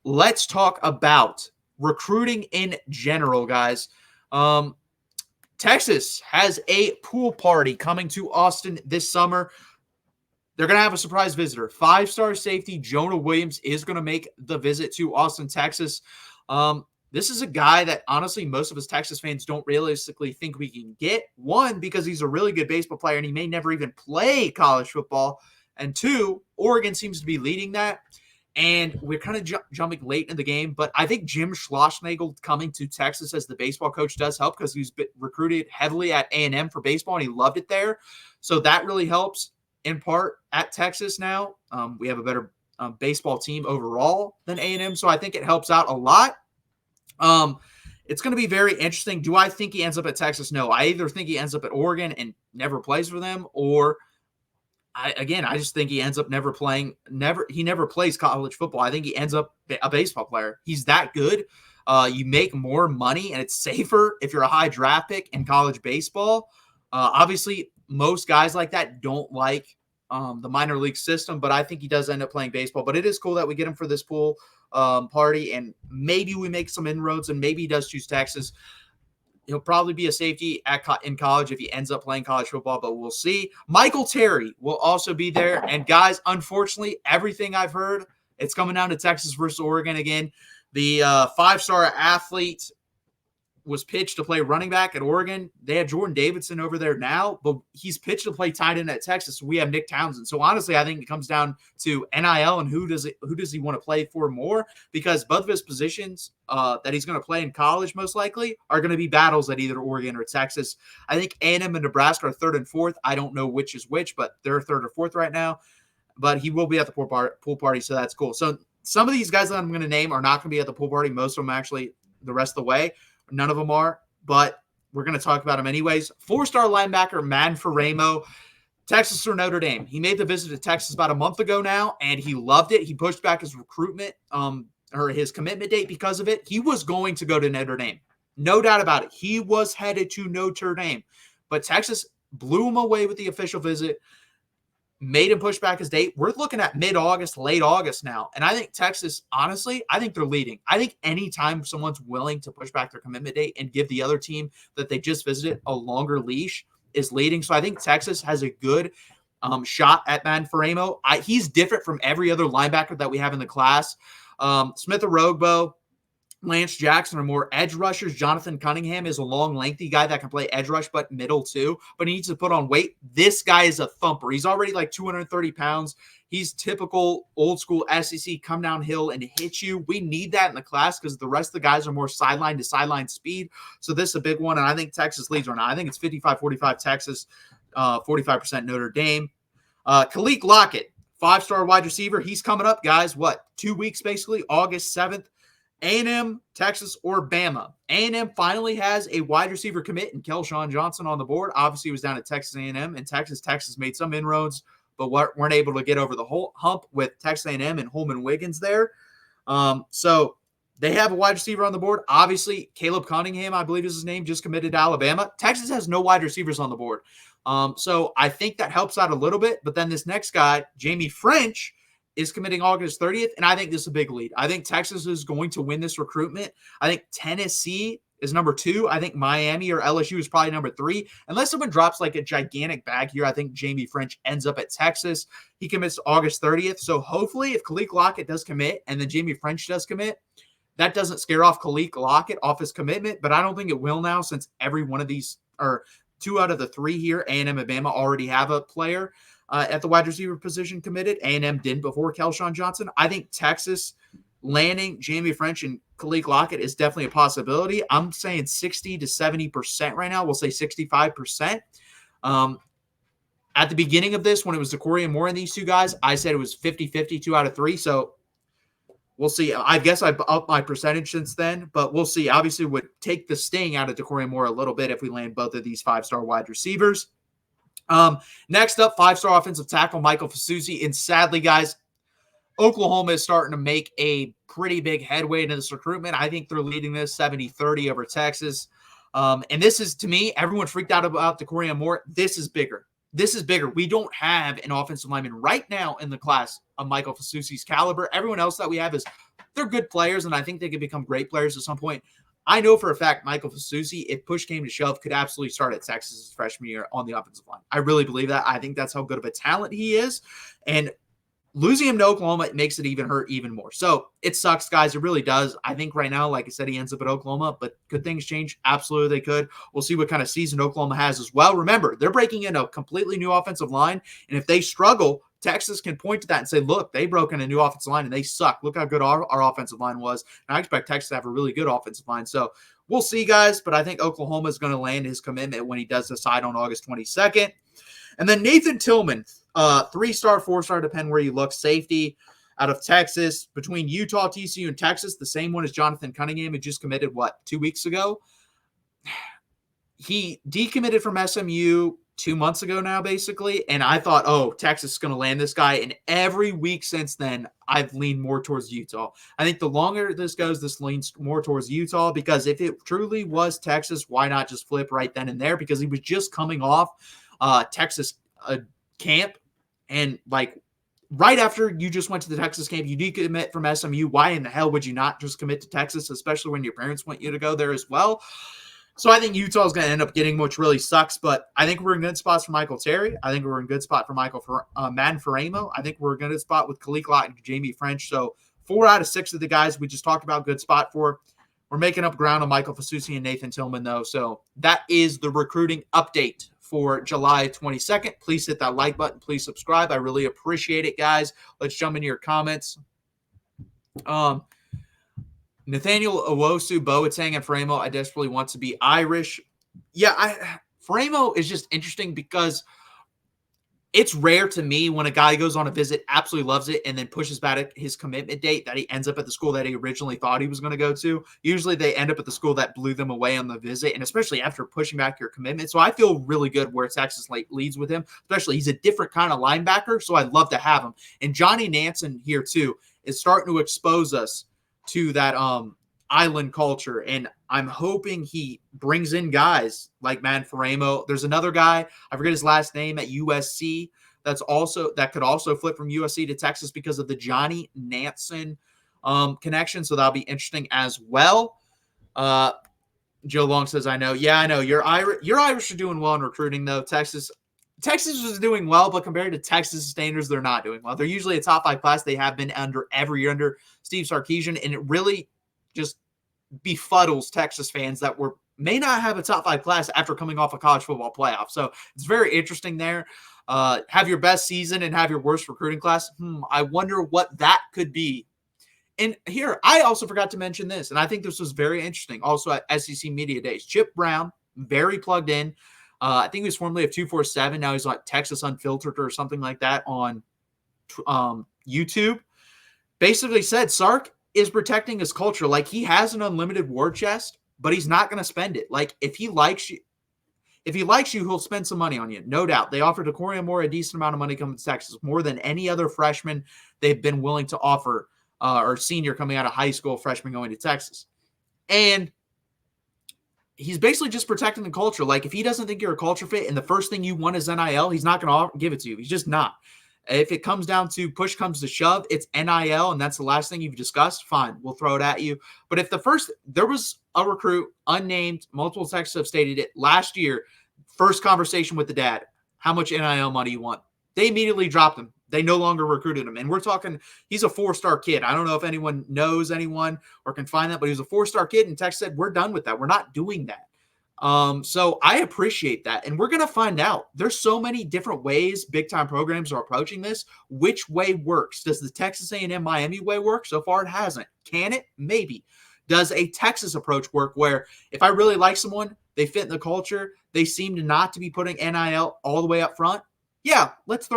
let's talk about recruiting in general, guys. Texas has a pool party coming to Austin this summer. They're going to have a surprise visitor. Five-star safety Jonah Williams is going to make the visit to Austin, Texas. This is a guy that, honestly, most of us Texas fans don't realistically think we can get. One, because he's a really good baseball player, and he may never even play college football. And two, Oregon seems to be leading that. And we're kind of jumping late in the game, but I think Jim Schlossnagle coming to Texas as the baseball coach does help because he's been recruited heavily at A&M for baseball, and he loved it there. So that really helps in part at Texas now. We have a better baseball team overall than A&M, so I think it helps out a lot. It's going to be very interesting. Do I think he ends up at Texas? No. I either think he ends up at Oregon and never plays for them, or I just think he ends up never playing. He never plays college football. I think he ends up a baseball player. He's that good. You make more money, and it's safer if you're a high draft pick in college baseball. Obviously, most guys like that don't like the minor league system, but I think he does end up playing baseball. But it is cool that we get him for this pool party, and maybe we make some inroads, and maybe he does choose Texas. He'll probably be a safety in college if he ends up playing college football, but we'll see. Michael Terry will also be there. And, guys, unfortunately, everything I've heard, it's coming down to Texas versus Oregon again. The five-star athlete was pitched to play running back at Oregon. They have Jordan Davidson over there now, but he's pitched to play tight end at Texas. We have Nick Townsend. So honestly, I think it comes down to NIL and who does he want to play for more, because both of his positions that he's going to play in college most likely are going to be battles at either Oregon or Texas. I think A&M and Nebraska are third and fourth. I don't know which is which, but they're third or fourth right now. But he will be at the pool party, so that's cool. So some of these guys that I'm going to name are not going to be at the pool party. Most of them actually the rest of the way. None of them are, but we're going to talk about him anyways. Four-star linebacker Man Faremo, Texas or Notre Dame. He made the visit to Texas about a month ago now, and he loved it. He pushed back his recruitment or his commitment date because of it. He was going to go to Notre Dame. No doubt about it. He was headed to Notre Dame, but Texas blew him away with the official visit, made him push back his date. We're looking at mid-August, late August now. And I think Texas, honestly, I think they're leading. I think anytime someone's willing to push back their commitment date and give the other team that they just visited a longer leash is leading. So I think Texas has a good shot at Man Faremo. He's different from every other linebacker that we have in the class. Smith Orogbo, Lance Jackson are more edge rushers. Jonathan Cunningham is a long, lengthy guy that can play edge rush, but middle too. But he needs to put on weight. This guy is a thumper. He's already like 230 pounds. He's typical old school SEC, come downhill and hit you. We need that in the class because the rest of the guys are more sideline to sideline speed. So this is a big one, and I think Texas leads right now. I think it's 55-45 Texas, 45% Notre Dame. Khalil Lockett, five-star wide receiver. He's coming up, guys. 2 weeks basically, August 7th. A&M, Texas, or Bama. A&M finally has a wide receiver commit in Kelshawn Johnson on the board. Obviously, he was down at Texas A&M. And Texas made some inroads, but weren't able to get over the whole hump with Texas A&M and Holman Wiggins there. So they have a wide receiver on the board. Obviously, Caleb Cunningham, I believe is his name, just committed to Alabama. Texas has no wide receivers on the board. So I think that helps out a little bit. But then this next guy, Jamie French, is committing August 30th, and I think this is a big lead. I think Texas is going to win this recruitment. I think Tennessee is number 2. I think Miami or LSU is probably number 3. Unless someone drops like a gigantic bag here, I think Jamie French ends up at Texas. He commits August 30th. So hopefully if Khalil Lockett does commit and then Jamie French does commit, that doesn't scare off Khalil Lockett off his commitment, but I don't think it will now since every one of these, or 2 out of the 3 here, A&M and Bama already have a player at the wide receiver position committed. A&M didn't before Kelshawn Johnson. I think Texas landing Jamie French and Khalil Lockett is definitely a possibility. I'm saying 60 to 70% right now. We'll say 65%. At the beginning of this, when it was DeCorian Moore and these 2 guys, I said it was 50-50, 2 out of 3. So we'll see. I guess I've upped my percentage since then, but we'll see. Obviously, would take the sting out of DeCorian Moore a little bit if we land both of these 5-star wide receivers. Next up, 5-star offensive tackle Michael Fasusi. And sadly, guys, Oklahoma is starting to make a pretty big headway into this recruitment. I think they're leading this 70-30 over Texas. And this is, to me, everyone freaked out about DeCorian Moore. This is bigger. This is bigger. We don't have an offensive lineman right now in the class a Michael Fasusi's caliber. Everyone else that we have they're good players, and I think they could become great players at some point. I know for a fact Michael Fasusi, if push came to shove, could absolutely start at Texas' freshman year on the offensive line. I really believe that. I think that's how good of a talent he is. And losing him to Oklahoma makes it hurt even more. So it sucks, guys. It really does. I think right now, like I said, he ends up at Oklahoma, but could things change? Absolutely, they could. We'll see what kind of season Oklahoma has as well. Remember, they're breaking in a completely new offensive line, and if they struggle, Texas can point to that and say, look, they broke in a new offensive line and they suck. Look how good our offensive line was. And I expect Texas to have a really good offensive line. So we'll see, guys, but I think Oklahoma is going to land his commitment when he does decide on August 22nd. And then Nathan Tillman, 3-star, 4-star, depending where you look, safety out of Texas. Between Utah, TCU, and Texas, the same one as Jonathan Cunningham, who just committed, 2 weeks ago? He decommitted from SMU 2 months ago now, basically, and I thought, oh, Texas is going to land this guy, and every week since then, I've leaned more towards Utah. I think the longer this goes, this leans more towards Utah, because if it truly was Texas, why not just flip right then and there? Because he was just coming off Texas camp, and right after you just went to the Texas camp, you decommit from SMU. Why in the hell would you not just commit to Texas, especially when your parents want you to go there as well? So I think Utah is going to end up getting, which really sucks. But I think we're in good spots for Michael Terry. I think we're in good spot for Madden Faramo. I think we're in a good spot with Khalil Lott and Jamie French. So 4 out of 6 of the guys we just talked about, good spot for. We're making up ground on Michael Fasusi and Nathan Tillman, though. So that is the recruiting update for July 22nd. Please hit that like button. Please subscribe. I really appreciate it, guys. Let's jump into your comments. Nathaniel Owosu, Boateng, and Framo, I desperately want to be Irish. Yeah, Framo is just interesting because it's rare to me when a guy goes on a visit, absolutely loves it, and then pushes back his commitment date that he ends up at the school that he originally thought he was going to go to. Usually they end up at the school that blew them away on the visit, and especially after pushing back your commitment. So I feel really good where Texas leads with him, especially he's a different kind of linebacker, so I'd love to have him. And Johnny Nansen here too is starting to expose us to that island culture, and I'm hoping he brings in guys like Madden Faramo. There's another guy, I forget his last name, at USC that could also flip from USC to Texas because of the Johnny Nansen connection. So that'll be interesting as well. Joe Long says, I know. Yeah, I know. Your Irish are doing well in recruiting, though. Texas is doing well, but compared to Texas standards, they're not doing well. They're usually a top 5 class. They have been every year under Steve Sarkisian, and it really just befuddles Texas fans that may not have a top 5 class after coming off a college football playoff. So it's very interesting there. Have your best season and have your worst recruiting class. I wonder what that could be. And here, I also forgot to mention this, and I think this was very interesting. Also at SEC Media Days, Chip Brown, very plugged in. I think he was formerly of 247. Now he's like Texas Unfiltered or something like that on YouTube. Basically said Sark is protecting his culture. Like, he has an unlimited war chest, but he's not going to spend it. Like, if he likes you, he'll spend some money on you. No doubt. They offered Decoria Moore a decent amount of money coming to Texas, more than any other freshman they've been willing to offer, or senior coming out of high school, freshman going to Texas. And he's basically just protecting the culture. Like, if he doesn't think you're a culture fit and the first thing you want is NIL, he's not going to give it to you. He's just not. If it comes down to push comes to shove, it's NIL, and that's the last thing you've discussed, fine, we'll throw it at you. But if there was a recruit, unnamed, multiple texts have stated it, last year, first conversation with the dad, how much NIL money you want? They immediately dropped him. They no longer recruited him. And we're talking, he's a 4-star kid. I don't know if anyone knows anyone or can find that, but he was a 4-star kid, and Texas said, we're done with that. We're not doing that. So I appreciate that. And we're going to find out. There's so many different ways big-time programs are approaching this. Which way works? Does the Texas A&M Miami way work? So far, it hasn't. Can it? Maybe. Does a Texas approach work where if I really like someone, they fit in the culture, they seem to not to be putting NIL all the way up front? Yeah, let's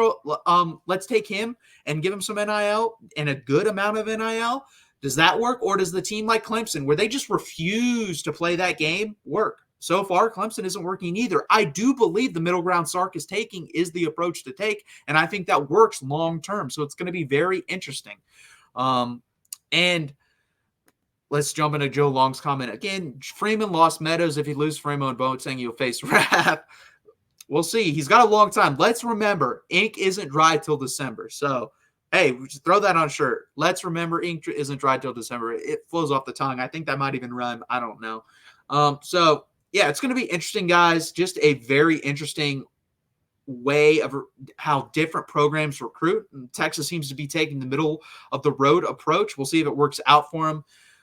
take him and give him some NIL and a good amount of NIL. Does that work? Or does the team like Clemson, where they just refuse to play that game, work? So far, Clemson isn't working either. I do believe the middle ground Sark is taking is the approach to take, and I think that works long term. So it's going to be very interesting. And let's jump into Joe Long's comment. Again, Freeman lost Meadows. If he loses Framo and Boateng, he'll face Rapp. We'll see. He's got a long time. Let's remember, ink isn't dry till December. So Hey, we just throw that on a shirt. Let's remember ink isn't dry till December. It flows off the tongue. I think that might even rhyme. I don't know. So yeah, it's going to be interesting, guys. Just a very interesting way of how different programs recruit. And Texas seems to be taking the middle of the road approach. We'll see if it works out for them.